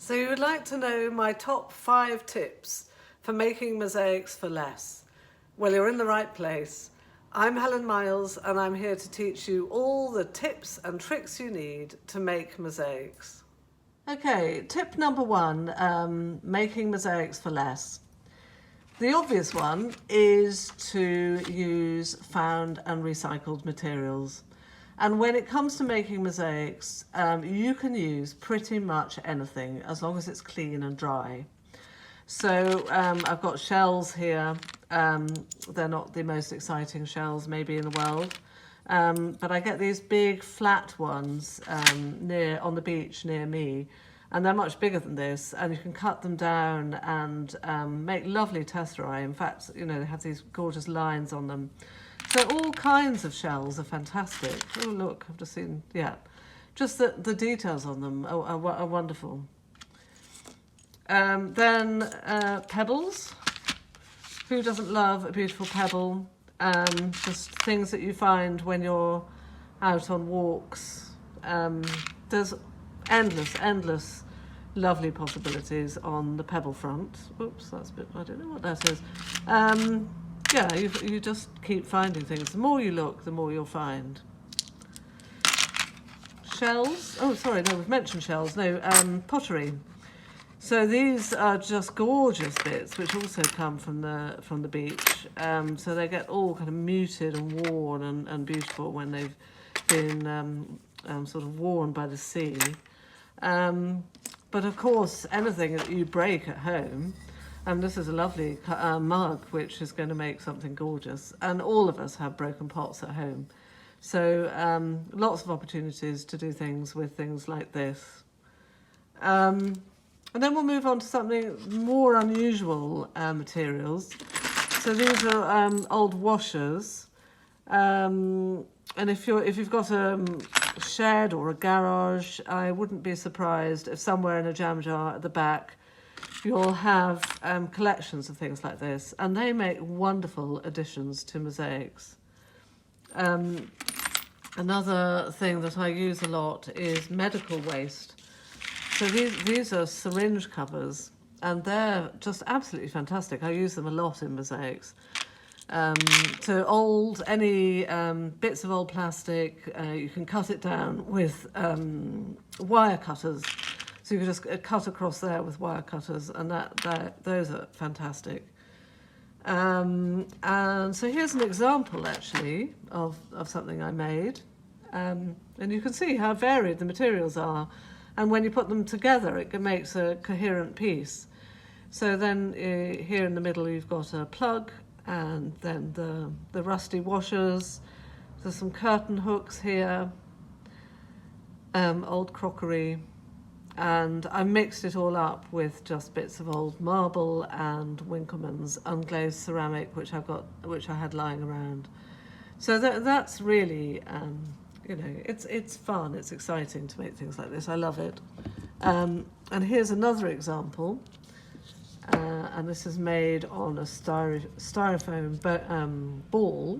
So you would like to know my top 5 tips for making mosaics for less? Well, you're in the right place. I'm Helen Miles and I'm here to teach you all the tips and tricks you need to make mosaics. Okay, tip number 1, making mosaics for less. The obvious one is to use found and recycled materials. And when it comes to making mosaics, you can use pretty much anything as long as it's clean and dry. So I've got shells here. They're not the most exciting shells maybe in the world. But I get these big flat ones on the beach near me. And they're much bigger than this, and you can cut them down and make lovely tesserae. In fact, you know, they have these gorgeous lines on them. So all kinds of shells are fantastic. Oh, look, I've just seen, yeah. Just the details on them are wonderful. Then pebbles. Who doesn't love a beautiful pebble? Just things that you find when you're out on walks. There's endless lovely possibilities on the pebble front. Oops, that's a bit, I don't know what that is. Yeah, you just keep finding things. The more you look, the more you'll find. Shells. Oh, sorry, no, we've mentioned shells. No, pottery. So these are just gorgeous bits, which also come from the beach. So they get all kind of muted and worn and beautiful when they've been sort of worn by the sea. But of course, anything that you break at home, and this is a lovely mug, which is going to make something gorgeous. And all of us have broken pots at home. So lots of opportunities to do things with things like this. And then we'll move on to something more unusual materials. So these are old washers. And if you've got a shed or a garage, I wouldn't be surprised if somewhere in a jam jar at the back you'll have collections of things like this, and they make wonderful additions to mosaics. Another thing that I use a lot is medical waste. So these are syringe covers, and they're just absolutely fantastic. I use them a lot in mosaics. So any bits of old plastic, you can cut it down with wire cutters. So you can just cut across there with wire cutters, and those are fantastic. And so here's an example, actually, of something I made. And you can see how varied the materials are. And when you put them together, it makes a coherent piece. So then here in the middle, you've got a plug, and then the rusty washers. There's some curtain hooks here, old crockery. And I mixed it all up with just bits of old marble and Winckelmann's unglazed ceramic, which I had lying around. So that's really, you know, it's fun, it's exciting to make things like this. I love it. And here's another example, and this is made on a styrofoam ball.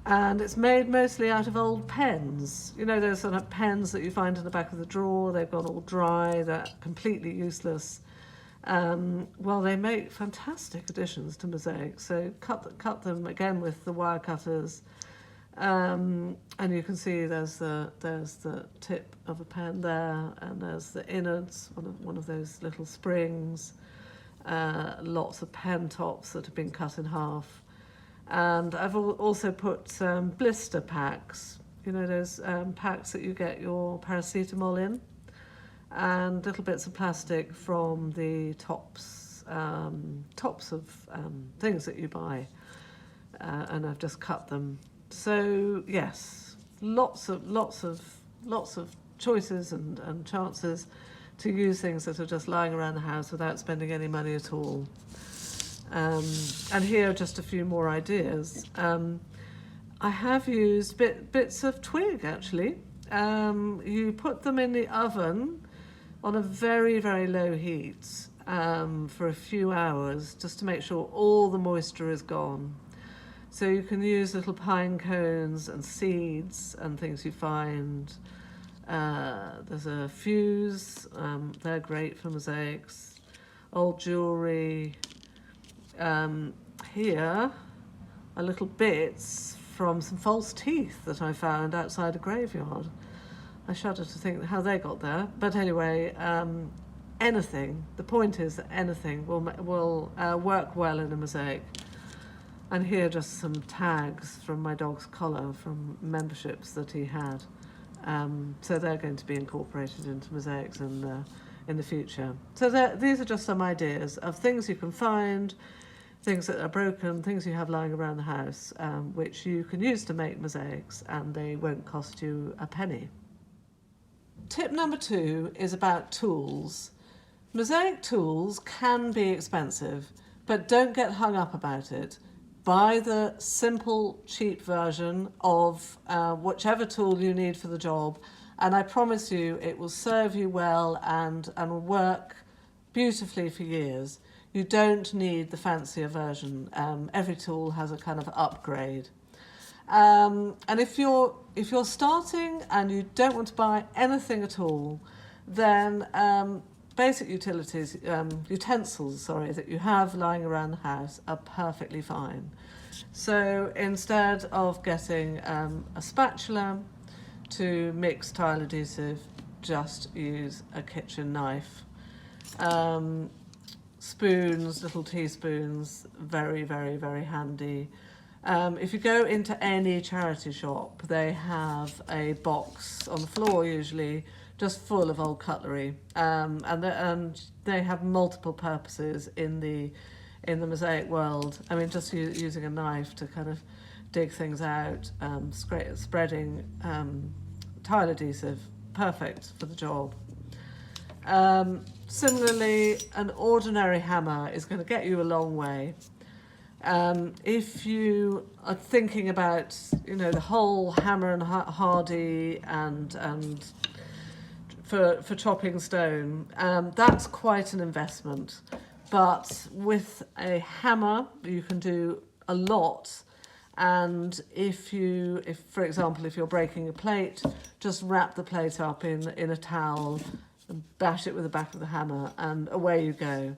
And it's made mostly out of old pens. You know, those sort of pens that you find in the back of the drawer. They've gone all dry, they're completely useless. Well, they make fantastic additions to mosaics. So cut them again with the wire cutters. And you can see there's the tip of a pen there, and there's the innards, one of those little springs. Lots of pen tops that have been cut in half. And I've also put blister packs, you know, those packs that you get your paracetamol in, and little bits of plastic from the tops of things that you buy, and I've just cut them. So yes, lots of choices and chances to use things that are just lying around the house without spending any money at all. And here are just a few more ideas. I have used bits of twig, actually. You put them in the oven on a very, very low heat for a few hours, just to make sure all the moisture is gone. So you can use little pine cones and seeds and things you find, There's a fuse, they're great for mosaics. Old jewellery. Here are little bits from some false teeth that I found outside a graveyard. I shudder to think how they got there. But anyway, anything. The point is that anything will work well in a mosaic. And here are just some tags from my dog's collar from memberships that he had. So they're going to be incorporated into mosaics in the future. So these are just some ideas of things you can find, things that are broken, things you have lying around the house, which you can use to make mosaics, and they won't cost you a penny. Tip number 2 is about tools. Mosaic tools can be expensive, but don't get hung up about it. Buy the simple, cheap version of whichever tool you need for the job, and I promise you it will serve you well and will work beautifully for years. You don't need the fancier version. Every tool has a kind of upgrade. And if you're starting and you don't want to buy anything at all, then basic utensils that you have lying around the house are perfectly fine. So instead of getting a spatula to mix tile adhesive, just use a kitchen knife. Spoons, little teaspoons, very, very, very handy. If you go into any charity shop, they have a box on the floor usually just full of old cutlery, and they have multiple purposes in the mosaic world. I mean, just using a knife to kind of dig things out, spreading tile adhesive, perfect for the job. Similarly, an ordinary hammer is going to get you a long way. If you are thinking about, the whole hammer and hardy and for chopping stone, that's quite an investment. But with a hammer, you can do a lot. And if for example, if you're breaking a plate, just wrap the plate up in a towel and bash it with the back of the hammer, and away you go.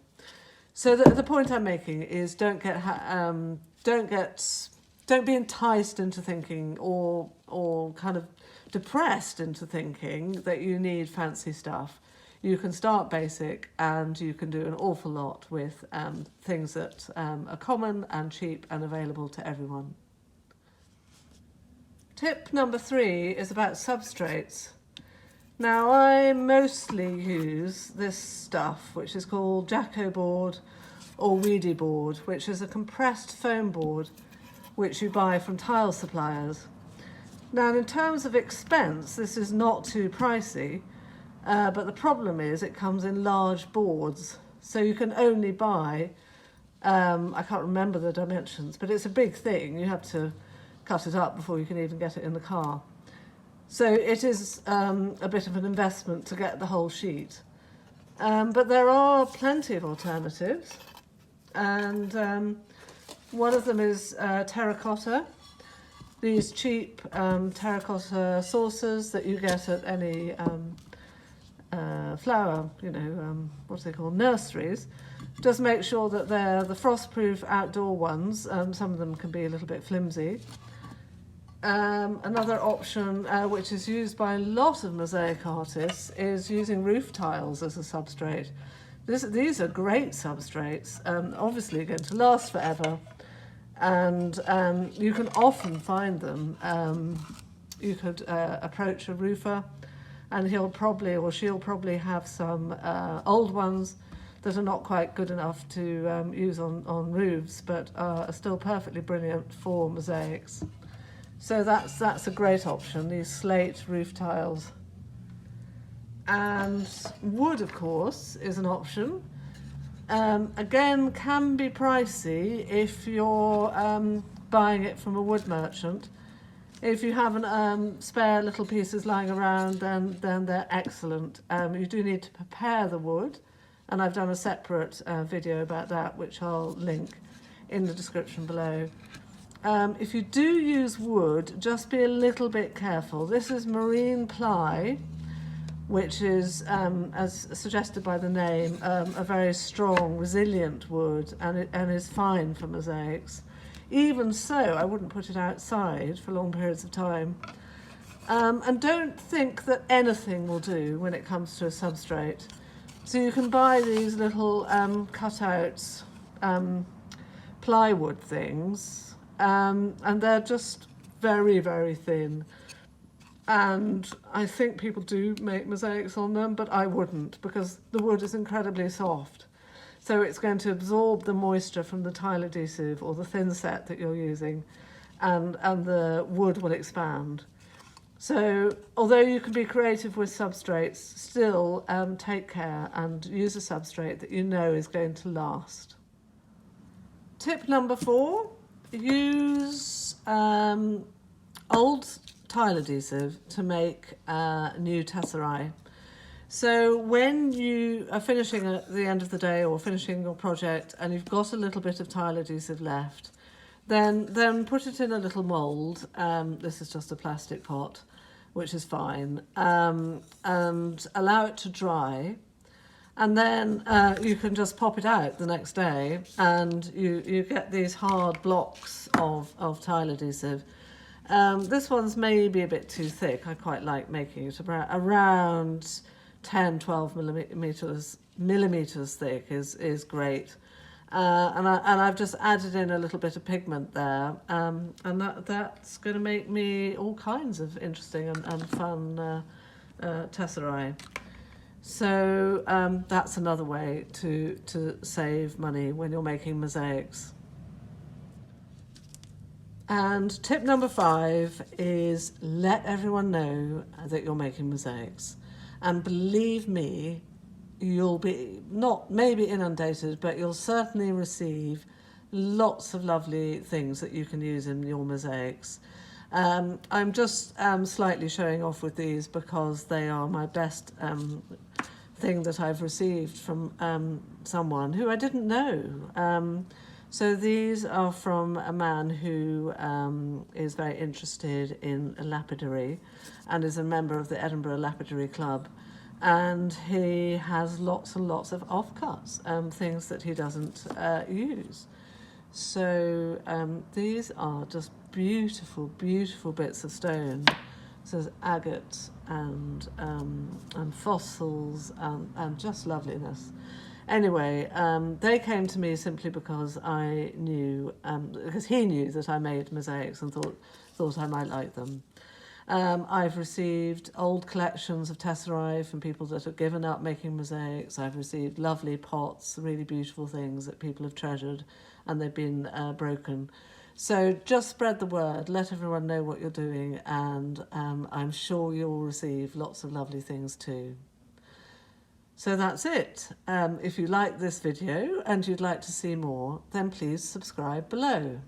So the point I'm making is don't be enticed into thinking or kind of depressed into thinking that you need fancy stuff. You can start basic, and you can do an awful lot with things that are common and cheap and available to everyone. Tip number 3 is about substrates. Now, I mostly use this stuff, which is called Jacko board or Weedy board, which is a compressed foam board which you buy from tile suppliers. Now, in terms of expense, this is not too pricey, but the problem is it comes in large boards, so you can only buy, I can't remember the dimensions, but it's a big thing. You have to cut it up before you can even get it in the car. So it is a bit of an investment to get the whole sheet. But there are plenty of alternatives, and one of them is terracotta. These cheap terracotta saucers that you get at any flower, what do they call, nurseries. Just make sure that they're the frost-proof outdoor ones. Some of them can be a little bit flimsy. Another option, which is used by a lot of mosaic artists, is using roof tiles as a substrate. These are great substrates, obviously going to last forever, and you can often find them. You could approach a roofer, and he'll probably or she'll probably have some old ones that are not quite good enough to use on roofs, but are still perfectly brilliant for mosaics. So that's a great option, these slate roof tiles. And wood, of course, is an option. Again, can be pricey if you're buying it from a wood merchant. If you have spare little pieces lying around, then they're excellent. You do need to prepare the wood, and I've done a separate video about that, which I'll link in the description below. If you do use wood, just be a little bit careful. This is marine ply, which is, as suggested by the name, a very strong, resilient wood, and is fine for mosaics. Even so, I wouldn't put it outside for long periods of time. And don't think that anything will do when it comes to a substrate. So you can buy these little cutouts, plywood things, and they're just very, very thin. And I think people do make mosaics on them, but I wouldn't, because the wood is incredibly soft. So it's going to absorb the moisture from the tile adhesive or the thin set that you're using, and the wood will expand. So although you can be creative with substrates, still take care and use a substrate that you know is going to last. Tip number 4, use old tile adhesive to make new tesserae. So when you are finishing at the end of the day or finishing your project and you've got a little bit of tile adhesive left, then put it in a little mould. This is just a plastic pot, which is fine, and allow it to dry. And then you can just pop it out the next day, and you get these hard blocks of tile adhesive. This one's maybe a bit too thick. I quite like making it around 10-12 millimeters thick is great. And I've just added in a little bit of pigment there, and that's going to make me all kinds of interesting and fun tesserae. So that's another way to save money when you're making mosaics. And tip number 5 is let everyone know that you're making mosaics. And believe me, you'll be not maybe inundated, but you'll certainly receive lots of lovely things that you can use in your mosaics. I'm just slightly showing off with these because they are my best thing that I've received from someone who I didn't know. So these are from a man who is very interested in lapidary and is a member of the Edinburgh Lapidary Club. And he has lots and lots of offcuts, things that he doesn't use. So these are just beautiful, beautiful bits of stone. So there's agate and fossils and just loveliness. Anyway, they came to me simply because I knew, because he knew that I made mosaics and thought I might like them. I've received old collections of tesserae from people that have given up making mosaics. I've received lovely pots, really beautiful things that people have treasured, and they've been broken. So just spread the word, let everyone know what you're doing, and I'm sure you'll receive lots of lovely things too. So that's it. If you like this video and you'd like to see more, then please subscribe below.